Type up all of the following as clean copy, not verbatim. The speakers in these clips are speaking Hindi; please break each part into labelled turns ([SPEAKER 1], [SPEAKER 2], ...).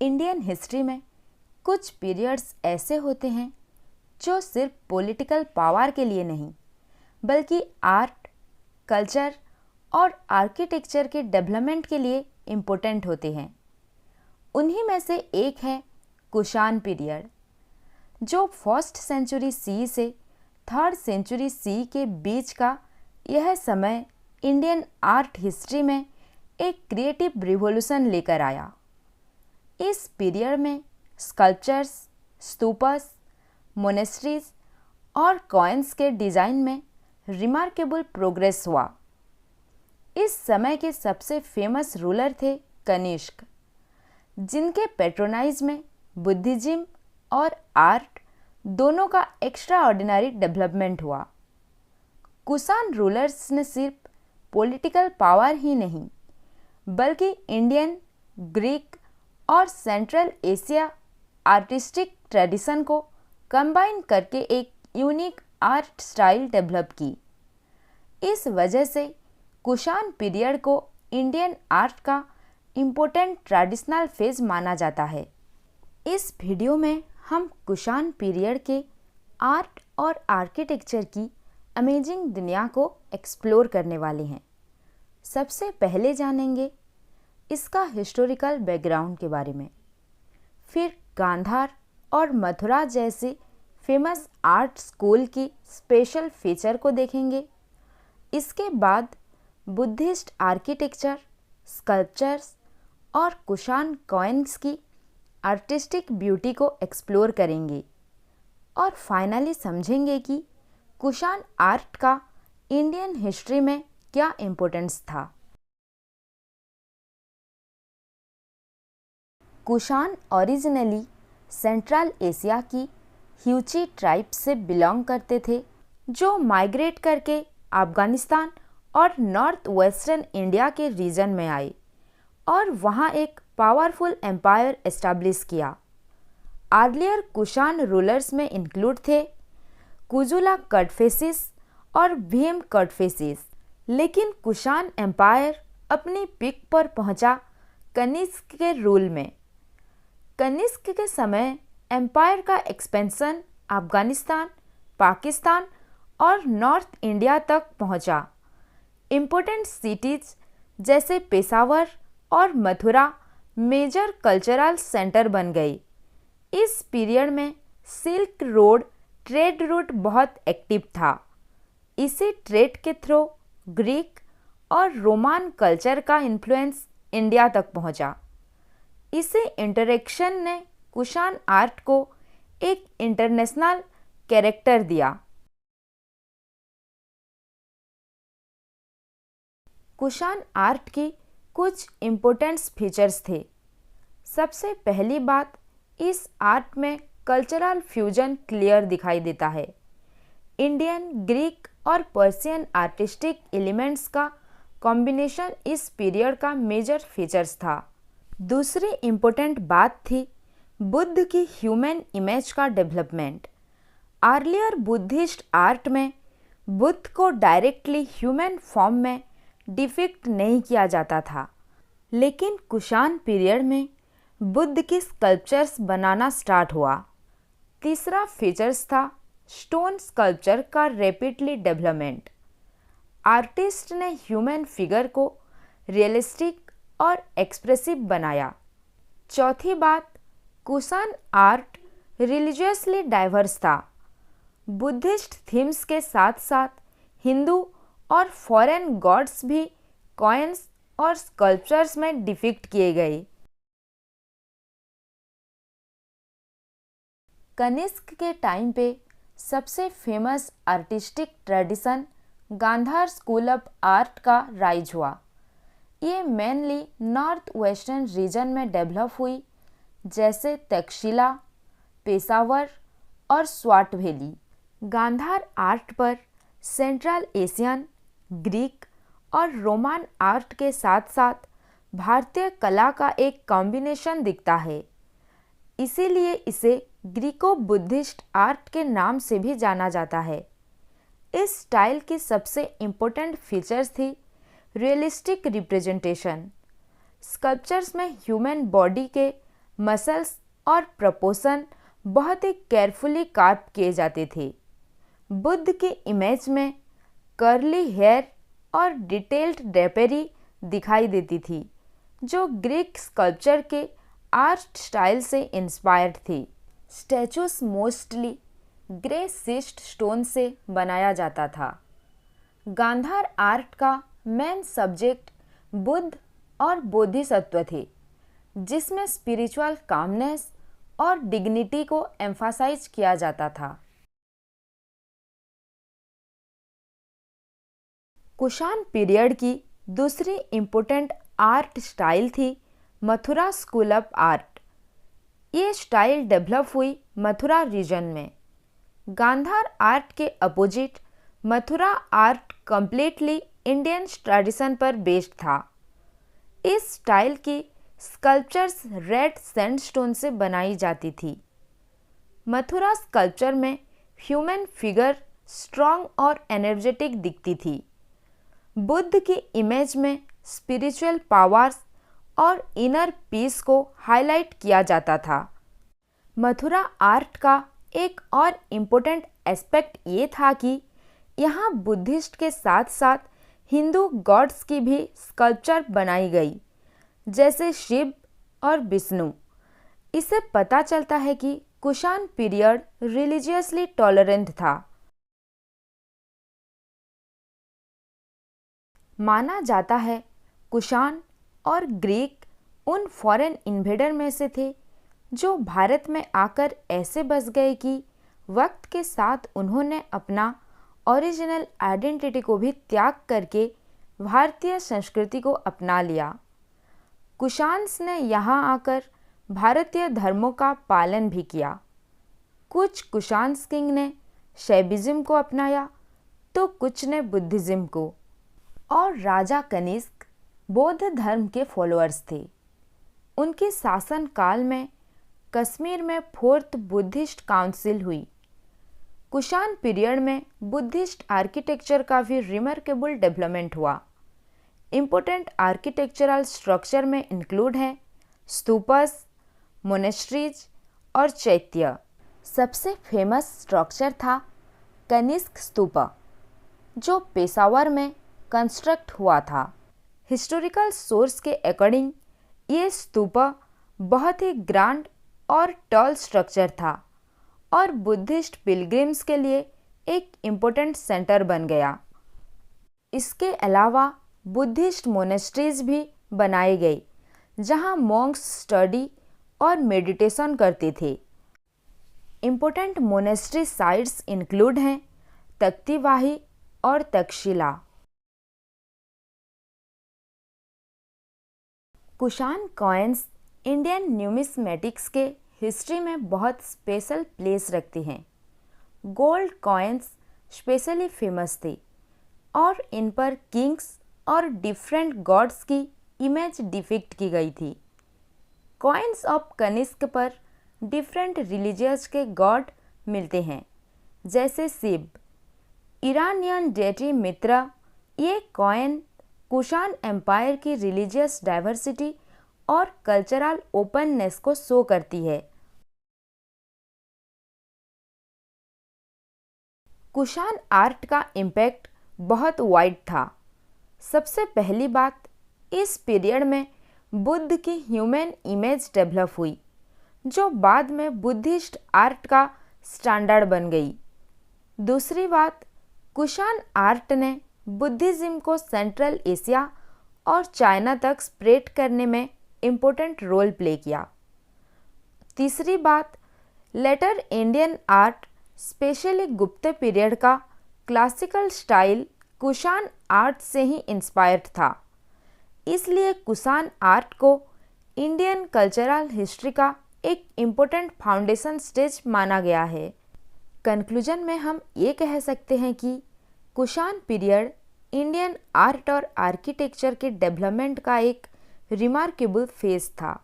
[SPEAKER 1] इंडियन हिस्ट्री में कुछ पीरियड्स ऐसे होते हैं जो सिर्फ पॉलिटिकल पावर के लिए नहीं बल्कि आर्ट, कल्चर और आर्किटेक्चर के डेवलपमेंट के लिए इम्पोर्टेंट होते हैं। उन्हीं में से एक है कुषाण पीरियड, जो फर्स्ट सेंचुरी सी से थर्ड सेंचुरी सी के बीच का यह समय इंडियन आर्ट हिस्ट्री में एक क्रिएटिव रिवॉल्यूशन लेकर आया। इस पीरियड में स्कल्पचर्स, स्तूपस, मोनेस्ट्रीज और कॉइन्स के डिज़ाइन में रिमार्केबल प्रोग्रेस हुआ। इस समय के सबसे फेमस रूलर थे कनिष्क, जिनके पैट्रोनाइज में बुद्धिज्म और आर्ट दोनों का एक्स्ट्रा ऑर्डिनरी डेवलपमेंट हुआ। कुषाण रूलर्स ने सिर्फ पॉलिटिकल पावर ही नहीं बल्कि इंडियन, ग्रीक और सेंट्रल एशिया आर्टिस्टिक ट्रेडिशन को कंबाइन करके एक यूनिक आर्ट स्टाइल डेवलप की। इस वजह से कुषाण पीरियड को इंडियन आर्ट का इम्पोर्टेंट ट्रेडिशनल फेज माना जाता है। इस वीडियो में हम कुषाण पीरियड के आर्ट और आर्किटेक्चर की अमेजिंग दुनिया को एक्सप्लोर करने वाले हैं। सबसे पहले जानेंगे इसका हिस्टोरिकल बैकग्राउंड के बारे में, फिर गांधार और मथुरा जैसे फेमस आर्ट स्कूल की स्पेशल फीचर को देखेंगे। इसके बाद बुद्धिस्ट आर्किटेक्चर, स्कल्पचर्स और कुषाण कॉइन्स की आर्टिस्टिक ब्यूटी को एक्सप्लोर करेंगे और फाइनली समझेंगे कि कुषाण आर्ट का इंडियन हिस्ट्री में क्या इम्पोर्टेंस था। कुषाण ओरिजिनली सेंट्रल एशिया की ह्यूची ट्राइब से बिलोंग करते थे, जो माइग्रेट करके अफगानिस्तान और नॉर्थ वेस्टर्न इंडिया के रीजन में आए और वहाँ एक पावरफुल एम्पायर एस्टैब्लिश किया। अर्लियर कुषाण रूलर्स में इंक्लूड थे कुजुला कड़फेसिस और भीम कड़फेसिस, लेकिन कुषाण एम्पायर अपनी पीक पर पहुंचा कनिष्क के रूल में। कनिष्क के समय एम्पायर का एक्सपेंशन अफगानिस्तान, पाकिस्तान और नॉर्थ इंडिया तक पहुंचा। इम्पोर्टेंट सिटीज जैसे पेशावर और मथुरा मेजर कल्चरल सेंटर बन गई। इस पीरियड में सिल्क रोड ट्रेड रूट बहुत एक्टिव था। इसी ट्रेड के थ्रू ग्रीक और रोमान कल्चर का इन्फ्लुएंस इंडिया तक पहुंचा। इसे इंटरेक्शन ने कुषाण आर्ट को एक इंटरनेशनल कैरेक्टर दिया। कुषाण आर्ट की कुछ इम्पोर्टेंट फीचर्स थे। सबसे पहली बात, इस आर्ट में कल्चरल फ्यूजन क्लियर दिखाई देता है। इंडियन, ग्रीक और पर्शियन आर्टिस्टिक एलिमेंट्स का कॉम्बिनेशन इस पीरियड का मेजर फीचर्स था। दूसरी इम्पोर्टेंट बात थी बुद्ध की ह्यूमन इमेज का डेवलपमेंट। अर्लियर बुद्धिस्ट आर्ट में बुद्ध को डायरेक्टली ह्यूमन फॉर्म में डिपिक्ट नहीं किया जाता था, लेकिन कुषाण पीरियड में बुद्ध की स्कल्पचर्स बनाना स्टार्ट हुआ। तीसरा फीचर्स था स्टोन स्कल्पचर का रैपिडली डेवलपमेंट। आर्टिस्ट ने ह्यूमन फिगर को रियलिस्टिक और एक्सप्रेसिव बनाया। चौथी बात, कुषाण आर्ट रिलीजियसली डाइवर्स था। बुद्धिस्ट थीम्स के साथ साथ हिंदू और फॉरेन गॉड्स भी कॉइन्स और स्कल्पचर्स में डिपिक्ट किए गए। कनिष्क के टाइम पे सबसे famous artistic tradition Gandhara school of art का राइज हुआ। ये मेनली नॉर्थ वेस्टर्न रीजन में डेवलप हुई, जैसे तक्षशिला, पेशावर और स्वाट वैली। गांधार आर्ट पर सेंट्रल एशियन, ग्रीक और रोमन आर्ट के साथ साथ भारतीय कला का एक कॉम्बिनेशन दिखता है। इसीलिए इसे ग्रीको बुद्धिस्ट आर्ट के नाम से भी जाना जाता है। इस स्टाइल की सबसे इम्पोर्टेंट फीचर्स थी रियलिस्टिक रिप्रेजेंटेशन। स्कल्पचर्स में ह्यूमन बॉडी के मसल्स और प्रपोर्शन बहुत ही केयरफुली कार्व किए जाते थे। बुद्ध की इमेज में कर्ली हेयर और डिटेल्ड ड्रेपेरी दिखाई देती थी, जो ग्रीक स्कल्पचर के आर्ट स्टाइल से इंस्पायर्ड थी। Statues mostly grey cyst stone से बनाया जाता था। गांधार आर्ट का मेन सब्जेक्ट बुद्ध और बोधिसत्व थे, जिसमें स्पिरिचुअल कामनेस और डिग्निटी को एम्फासाइज किया जाता था। कुषाण पीरियड की दूसरी इम्पोर्टेंट आर्ट स्टाइल थी मथुरा स्कूल ऑफ आर्ट। ये स्टाइल डेवलप हुई मथुरा रीजन में। गांधार आर्ट के opposite Mathura art completely Indian tradition पर बेस्ड था। इस स्टाइल की स्कल्पचर्स रेड सैंडस्टोन से बनाई जाती थी। मथुरा स्कल्पचर में ह्यूमन फिगर स्ट्रॉन्ग और एनर्जेटिक दिखती थी। बुद्ध की इमेज में स्पिरिचुअल पावर्स और इनर पीस को हाईलाइट किया जाता था। मथुरा आर्ट का एक और इम्पोर्टेंट एस्पेक्ट ये था कि यहाँ बुद्धिस्ट के साथ साथ हिंदू गॉड्स की भी स्कल्पचर बनाई गई, जैसे शिव और विष्णु। इससे पता चलता है कि कुषाण पीरियड रिलीजियसली टॉलरेंट था। माना जाता है कुषाण और ग्रीक उन फॉरेन इन्वेडर में से थे जो भारत में आकर ऐसे बस गए कि वक्त के साथ उन्होंने अपना ओरिजिनल आइडेंटिटी को भी त्याग करके भारतीय संस्कृति को अपना लिया। कुषाण्स ने यहाँ आकर भारतीय धर्मों का पालन भी किया। कुछ कुषाण्स किंग ने शैविज्म को अपनाया तो कुछ ने बुद्धिज्म को, और राजा कनिष्क बौद्ध धर्म के फॉलोअर्स थे। उनके शासन काल में कश्मीर में फोर्थ बुद्धिस्ट काउंसिल हुई। कुषाण पीरियड में बुद्धिस्ट आर्किटेक्चर का भी रिमार्केबल डेवलपमेंट हुआ। इम्पोर्टेंट आर्किटेक्चरल स्ट्रक्चर में इंक्लूड हैं स्तूपस, मोनेस्ट्रीज और चैत्य। सबसे फेमस स्ट्रक्चर था कनिष्क स्तूपा, जो पेशावर में कंस्ट्रक्ट हुआ था। हिस्टोरिकल सोर्स के अकॉर्डिंग ये स्तूपा बहुत ही ग्रैंड और टॉल स्ट्रक्चर था और बुद्धिस्ट पिलग्रिम्स के लिए एक इम्पोर्टेंट सेंटर बन गया। इसके अलावा बुद्धिस्ट मोनेस्ट्रीज भी बनाए गए, जहां मॉन्क्स स्टडी और मेडिटेशन करते थे। इम्पोर्टेंट मोनेस्ट्री साइट्स इंक्लूड हैं तख्तीवाही और Takshashila. Kushan coins Indian numismatics के हिस्ट्री में बहुत स्पेशल प्लेस रखते हैं। गोल्ड कॉइन्स स्पेशली फेमस थे और इन पर किंग्स और डिफरेंट गॉड्स की इमेज डिपिक्ट की गई थी। कॉइन्स ऑफ कनिष्क पर डिफरेंट रिलीजियस के गॉड मिलते हैं, जैसे शिव, ईरानियन डेटी मित्रा। ये कॉइन कुषाण एम्पायर की रिलीजियस डाइवर्सिटी और कल्चरल ओपननेस को शो करती है। कुषाण आर्ट का इम्पैक्ट बहुत वाइड था। सबसे पहली बात, इस पीरियड में बुद्ध की ह्यूमन इमेज डेवलप हुई, जो बाद में बुद्धिस्ट आर्ट का स्टैंडर्ड बन गई। दूसरी बात, कुषाण आर्ट ने बुद्धिज्म को सेंट्रल एशिया और चाइना तक स्प्रेड करने में इम्पोर्टेंट रोल प्ले किया। तीसरी बात, लेटर इंडियन आर्ट स्पेशली गुप्त पीरियड का क्लासिकल स्टाइल कुषाण आर्ट से ही इंस्पायर्ड था। इसलिए कुषाण आर्ट को इंडियन कल्चरल हिस्ट्री का एक इम्पोर्टेंट फाउंडेशन स्टेज माना गया है। कंक्लूजन में हम ये कह सकते हैं कि कुषाण पीरियड इंडियन आर्ट और आर्किटेक्चर के डेवलपमेंट का एक रिमार्केबल फेज था।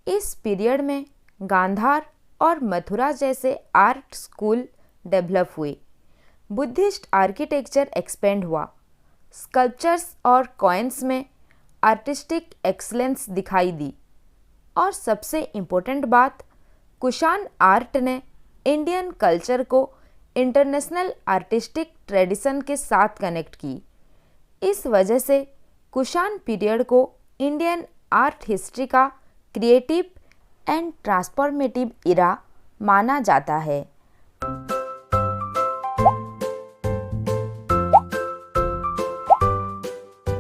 [SPEAKER 1] इस पीरियड में गांधार और मथुरा जैसे आर्ट स्कूल डेवलप हुए, बुद्धिस्ट आर्किटेक्चर एक्सपेंड हुआ, स्कल्पचर्स और कॉइन्स में आर्टिस्टिक एक्सलेंस दिखाई दी, और सबसे इम्पोर्टेंट बात, कुषाण आर्ट ने इंडियन कल्चर को इंटरनेशनल आर्टिस्टिक ट्रेडिशन के साथ कनेक्ट की। इस वजह से कुषाण पीरियड को इंडियन आर्ट हिस्ट्री का क्रिएटिव एंड ट्रांसफॉर्मेटिव इरा माना जाता है।